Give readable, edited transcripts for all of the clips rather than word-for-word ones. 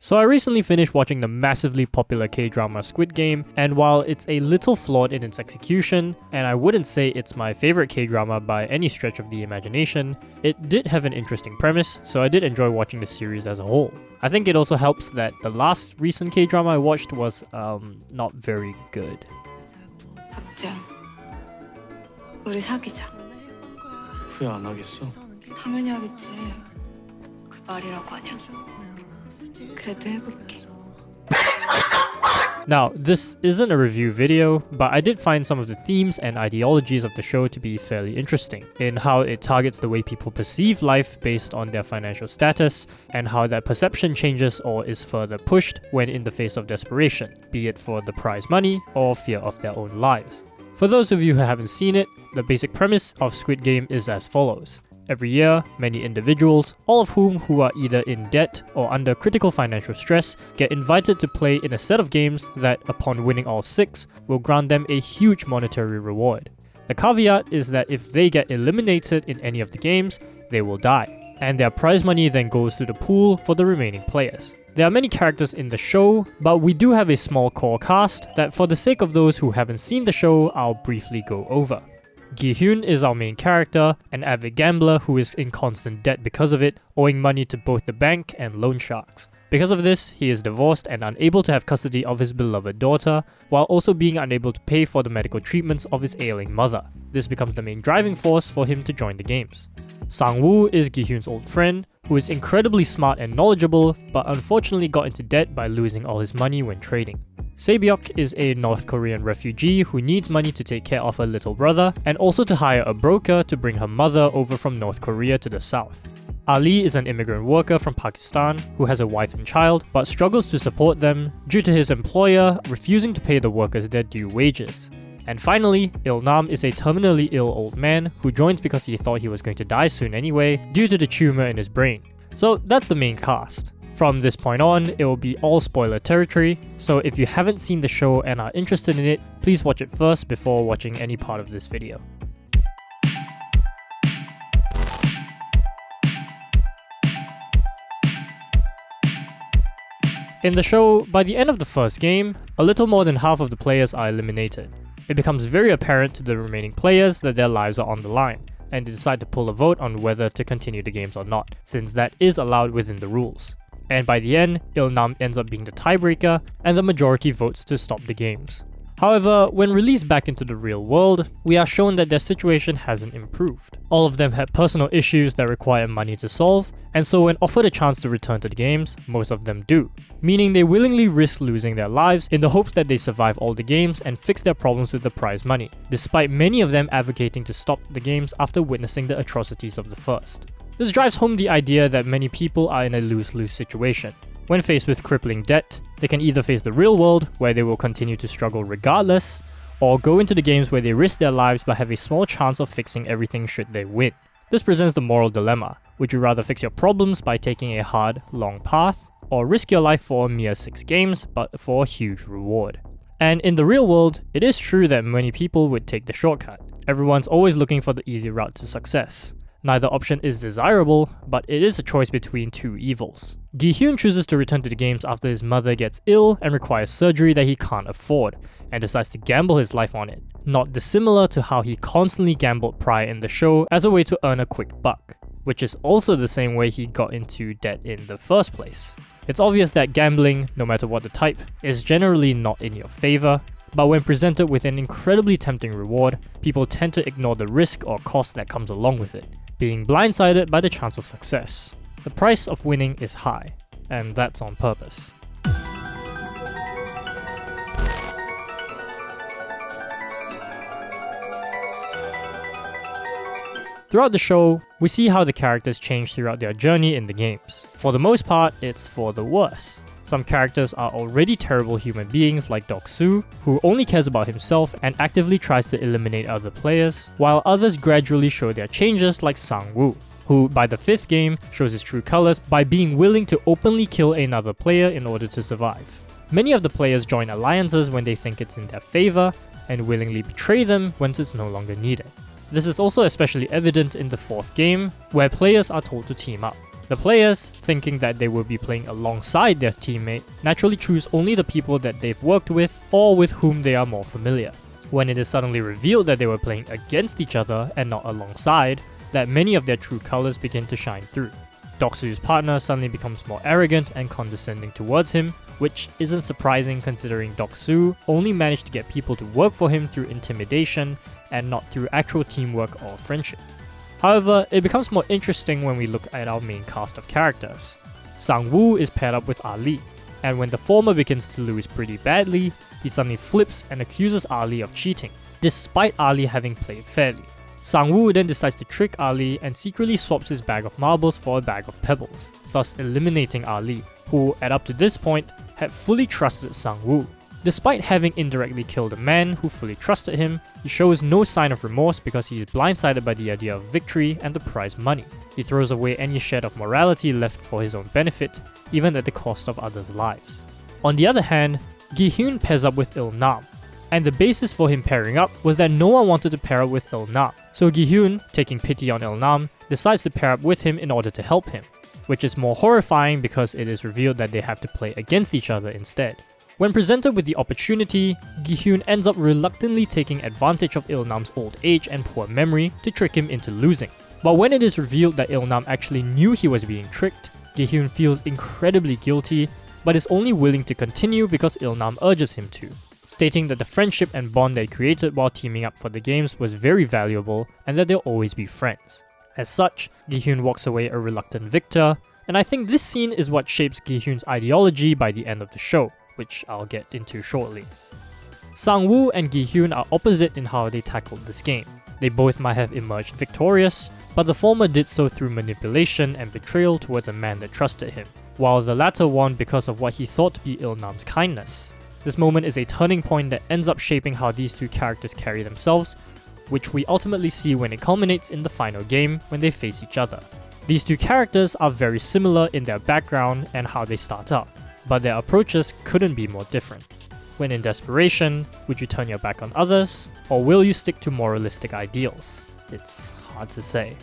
So I recently finished watching the massively popular K-drama Squid Game, and while it's a little flawed in its execution, and I wouldn't say it's my favorite K-drama by any stretch of the imagination, it did have an interesting premise, so I did enjoy watching the series as a whole. I think it also helps that the last recent K-drama I watched was not very good. 박재현, 우리 사귀자. 후회 안 하겠어? 당연히 하겠지. 그 말이라고 하냐? 그래도 해볼게. Now, this isn't a review video, but I did find some of the themes and ideologies of the show to be fairly interesting, in how it targets the way people perceive life based on their financial status, and how that perception changes or is further pushed when in the face of desperation, be it for the prize money or fear of their own lives. For those of you who haven't seen it, the basic premise of Squid Game is as follows. Every year, many individuals, all of whom who are either in debt or under critical financial stress, get invited to play in a set of games that, upon winning all 6, will grant them a huge monetary reward. The caveat is that if they get eliminated in any of the games, they will die, and their prize money then goes to the pool for the remaining players. There are many characters in the show, but we do have a small core cast that, for the sake of those who haven't seen the show, I'll briefly go over. Ji-eun is our main character, an avid gambler who is in constant debt because of it, owing money to both the bank and loan sharks. Because of this, he is divorced and unable to have custody of his beloved daughter, while also being unable to pay for the medical treatments of his ailing mother. This becomes the main driving force for him to join the games. Sang-woo is Gi-eun's old friend, who is incredibly smart and knowledgeable, but unfortunately got into debt by losing all his money when trading. Se-byuk is a North Korean refugee who needs money to take care of her little brother, and also to hire a broker to bring her mother over from North Korea to the south. Ali is an immigrant worker from Pakistan who has a wife and child, but struggles to support them due to his employer refusing to pay the workers their due wages. And finally, Il-nam is a terminally ill old man who joins because he thought he was going to die soon anyway, due to the tumor in his brain. So that's the main cast. From this point on, it will be all spoiler territory, so if you haven't seen the show and are interested in it, please watch it first before watching any part of this video. In the show, by the end of the first game, a little more than half of the players are eliminated. It becomes very apparent to the remaining players that their lives are on the line, and they decide to pull a vote on whether to continue the games or not, since that is allowed within the rules. And by the end, Il-nam ends up being the tiebreaker, and the majority votes to stop the games. However, when released back into the real world, we are shown that their situation hasn't improved. All of them had personal issues that require money to solve, and so when offered a chance to return to the games, most of them do, meaning they willingly risk losing their lives in the hopes that they survive all the games and fix their problems with the prize money, despite many of them advocating to stop the games after witnessing the atrocities of the first. This drives home the idea that many people are in a lose-lose situation. When faced with crippling debt, they can either face the real world, where they will continue to struggle regardless, or go into the games where they risk their lives but have a small chance of fixing everything should they win. This presents the moral dilemma. Would you rather fix your problems by taking a hard, long path, or risk your life for a mere 6 games but for a huge reward? And in the real world, it is true that many people would take the shortcut. Everyone's always looking for the easy route to success. Neither option is desirable, but it is a choice between two evils. Ji-eun chooses to return to the games after his mother gets ill and requires surgery that he can't afford, and decides to gamble his life on it, not dissimilar to how he constantly gambled prior in the show as a way to earn a quick buck, which is also the same way he got into debt in the first place. It's obvious that gambling, no matter what the type, is generally not in your favor, but when presented with an incredibly tempting reward, people tend to ignore the risk or cost that comes along with it, being blindsided by the chance of success. The price of winning is high, and that's on purpose. Throughout the show, we see how the characters change throughout their journey in the games. For the most part, it's for the worse. Some characters are already terrible human beings like Deok-soo, who only cares about himself and actively tries to eliminate other players, while others gradually show their changes like Sang-woo, who by the 5th game shows his true colors by being willing to openly kill another player in order to survive. Many of the players join alliances when they think it's in their favor, and willingly betray them once it's no longer needed. This is also especially evident in the 4th game, where players are told to team up. The players, thinking that they will be playing alongside their teammate, naturally choose only the people that they've worked with or with whom they are more familiar. When it is suddenly revealed that they were playing against each other and not alongside, that many of their true colors begin to shine through. Doksu's partner suddenly becomes more arrogant and condescending towards him, which isn't surprising considering Doksu only managed to get people to work for him through intimidation and not through actual teamwork or friendship. However, it becomes more interesting when we look at our main cast of characters. Sang-woo is paired up with Ali, and when the former begins to lose pretty badly, he suddenly flips and accuses Ali of cheating, despite Ali having played fairly. Sang-woo then decides to trick Ali and secretly swaps his bag of marbles for a bag of pebbles, thus eliminating Ali, who at up to this point had fully trusted Sang-woo. Despite having indirectly killed a man who fully trusted him, he shows no sign of remorse because he is blindsided by the idea of victory and the prize money. He throws away any shred of morality left for his own benefit, even at the cost of others' lives. On the other hand, Ji-eun pairs up with Il-nam, and the basis for him pairing up was that no one wanted to pair up with Il-nam, so Ji-eun, taking pity on Il-nam, decides to pair up with him in order to help him, which is more horrifying because it is revealed that they have to play against each other instead. When presented with the opportunity, Ji-eun ends up reluctantly taking advantage of Il-nam's old age and poor memory to trick him into losing. But when it is revealed that Il-nam actually knew he was being tricked, Ji-eun feels incredibly guilty, but is only willing to continue because Il-nam urges him to, stating that the friendship and bond they created while teaming up for the games was very valuable and that they'll always be friends. As such, Ji-eun walks away a reluctant victor, and I think this scene is what shapes Ji-eun's ideology by the end of the show, which I'll get into shortly. Sang-woo and Ji-eun are opposite in how they tackled this game. They both might have emerged victorious, but the former did so through manipulation and betrayal towards a man that trusted him, while the latter won because of what he thought to be Il-nam's kindness. This moment is a turning point that ends up shaping how these two characters carry themselves, which we ultimately see when it culminates in the final game when they face each other. These two characters are very similar in their background and how they start up, but their approaches couldn't be more different. When in desperation, would you turn your back on others, or will you stick to moralistic ideals? It's hard to say.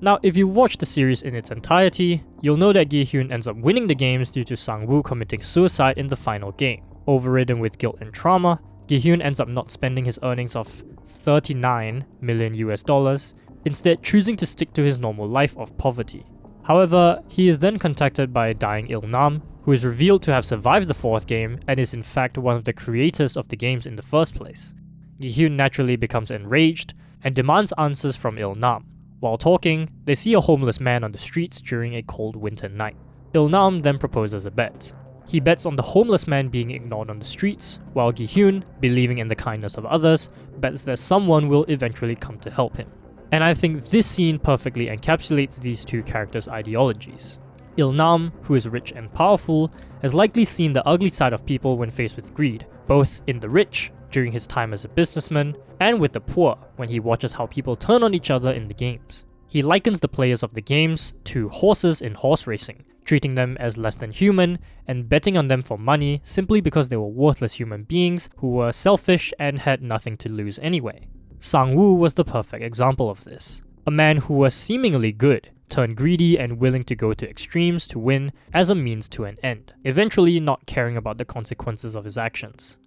Now, if you watch the series in its entirety, you'll know that Ji-eun ends up winning the games due to Sang-woo committing suicide in the final game. Overridden with guilt and trauma, Ji-eun ends up not spending his earnings of $39 million, instead choosing to stick to his normal life of poverty. However, he is then contacted by a dying Il-nam, who is revealed to have survived the fourth game and is in fact one of the creators of the games in the first place. Ji-eun naturally becomes enraged and demands answers from Il-nam. While talking, they see a homeless man on the streets during a cold winter night. Il-nam then proposes a bet. He bets on the homeless man being ignored on the streets, while Ji-eun, believing in the kindness of others, bets that someone will eventually come to help him. And I think this scene perfectly encapsulates these two characters' ideologies. Il-nam, who is rich and powerful, has likely seen the ugly side of people when faced with greed, both in the rich, during his time as a businessman, and with the poor, when he watches how people turn on each other in the games. He likens the players of the games to horses in horse racing, treating them as less than human, and betting on them for money simply because they were worthless human beings who were selfish and had nothing to lose anyway. Sang-woo was the perfect example of this. A man who was seemingly good, turned greedy and willing to go to extremes to win as a means to an end, eventually not caring about the consequences of his actions.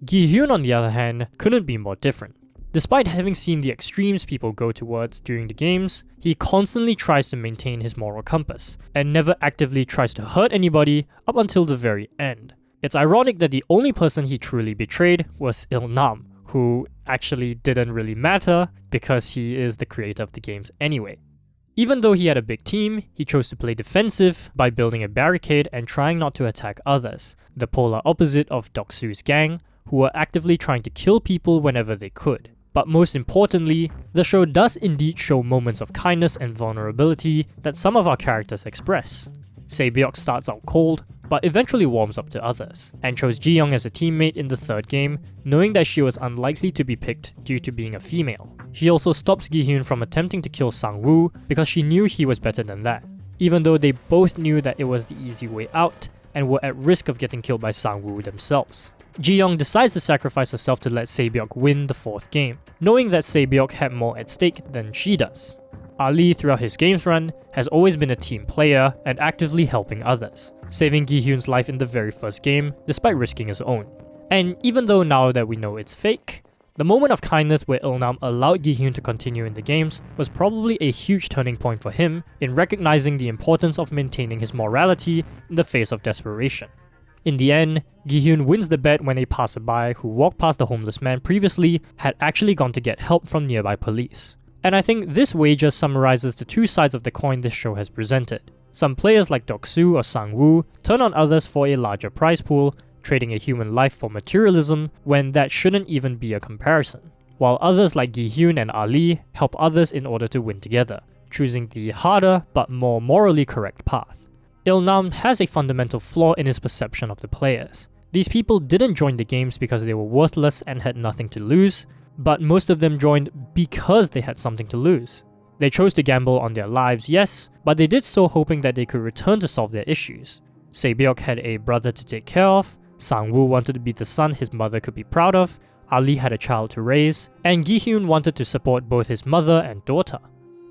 Ji-eun, on the other hand, couldn't be more different. Despite having seen the extremes people go towards during the games, he constantly tries to maintain his moral compass, and never actively tries to hurt anybody up until the very end. It's ironic that the only person he truly betrayed was Il-nam, who actually didn't really matter because he is the creator of the games anyway. Even though he had a big team, he chose to play defensive by building a barricade and trying not to attack others, the polar opposite of Doksu's gang, who were actively trying to kill people whenever they could. But most importantly, the show does indeed show moments of kindness and vulnerability that some of our characters express. Se-byuk starts out cold, but eventually warms up to others, and chose Ji-young as a teammate in the third game, knowing that she was unlikely to be picked due to being a female. She also stops Ji-eun from attempting to kill Sang-woo because she knew he was better than that, even though they both knew that it was the easy way out and were at risk of getting killed by Sang-woo themselves. Ji-eun decides to sacrifice herself to let Se-byuk win the 4th game, knowing that Se-byuk had more at stake than she does. Ali, throughout his games run, has always been a team player and actively helping others, saving Gi-hyun's life in the very first game despite risking his own. And even though now that we know it's fake, the moment of kindness where Il-nam allowed Gi-hyun to continue in the games was probably a huge turning point for him in recognizing the importance of maintaining his morality in the face of desperation. In the end, Gi-hyun wins the bet when a passerby who walked past the homeless man previously had actually gone to get help from nearby police. And I think this wager summarizes the two sides of the coin this show has presented. Some players like Deok-soo or Sang-woo turn on others for a larger prize pool, trading a human life for materialism when that shouldn't even be a comparison, while others like Gi-hyun and Ali help others in order to win together, choosing the harder but more morally correct path. Il-nam has a fundamental flaw in his perception of the players. These people didn't join the games because they were worthless and had nothing to lose, but most of them joined because they had something to lose. They chose to gamble on their lives, yes, but they did so hoping that they could return to solve their issues. Se-byuk had a brother to take care of, Sang-woo wanted to be the son his mother could be proud of, Ali had a child to raise, and Gi-hyun wanted to support both his mother and daughter.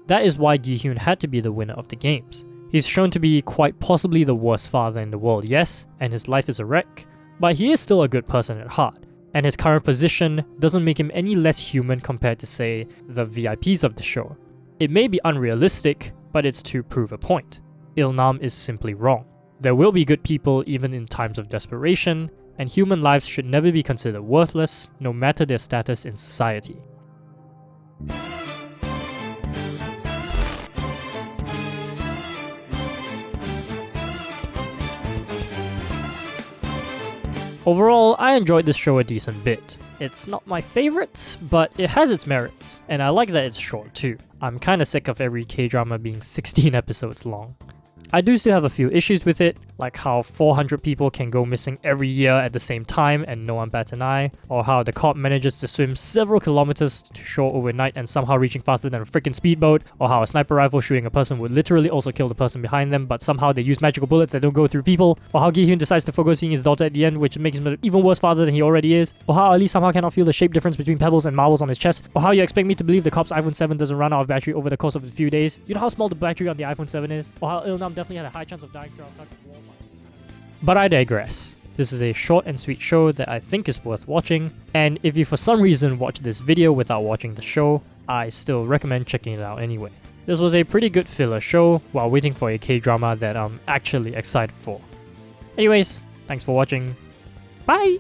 That is why Gi-hyun had to be the winner of the games. He's shown to be quite possibly the worst father in the world, yes, and his life is a wreck, but he is still a good person at heart, and his current position doesn't make him any less human compared to, say, the VIPs of the show. It may be unrealistic, but it's to prove a point. Il-nam is simply wrong. There will be good people even in times of desperation, and human lives should never be considered worthless, no matter their status in society. Overall, I enjoyed this show a decent bit. It's not my favourite, but it has its merits, and I like that it's short too. I'm kinda sick of every K-drama being 16 episodes long. I do still have a few issues with it, like how 400 people can go missing every year at the same time and no one bats an eye, or how the cop manages to swim several kilometers to shore overnight and somehow reaching faster than a freaking speedboat, or how a sniper rifle shooting a person would literally also kill the person behind them, but somehow they use magical bullets that don't go through people, or how Gi-hyun decides to forgo seeing his daughter at the end, which makes him an even worse father than he already is, or how Ali somehow cannot feel the shape difference between pebbles and marbles on his chest, or how you expect me to believe the cop's iPhone 7 doesn't run out of battery over the course of a few days. You know how small the battery on the iPhone 7 is, or how Il-nam definitely had a high chance of dying throughout Walmart. But I digress. This is a short and sweet show that I think is worth watching, and if you for some reason watch this video without watching the show, I still recommend checking it out anyway. This was a pretty good filler show while waiting for a K-drama that I'm actually excited for. Anyways, thanks for watching. Bye!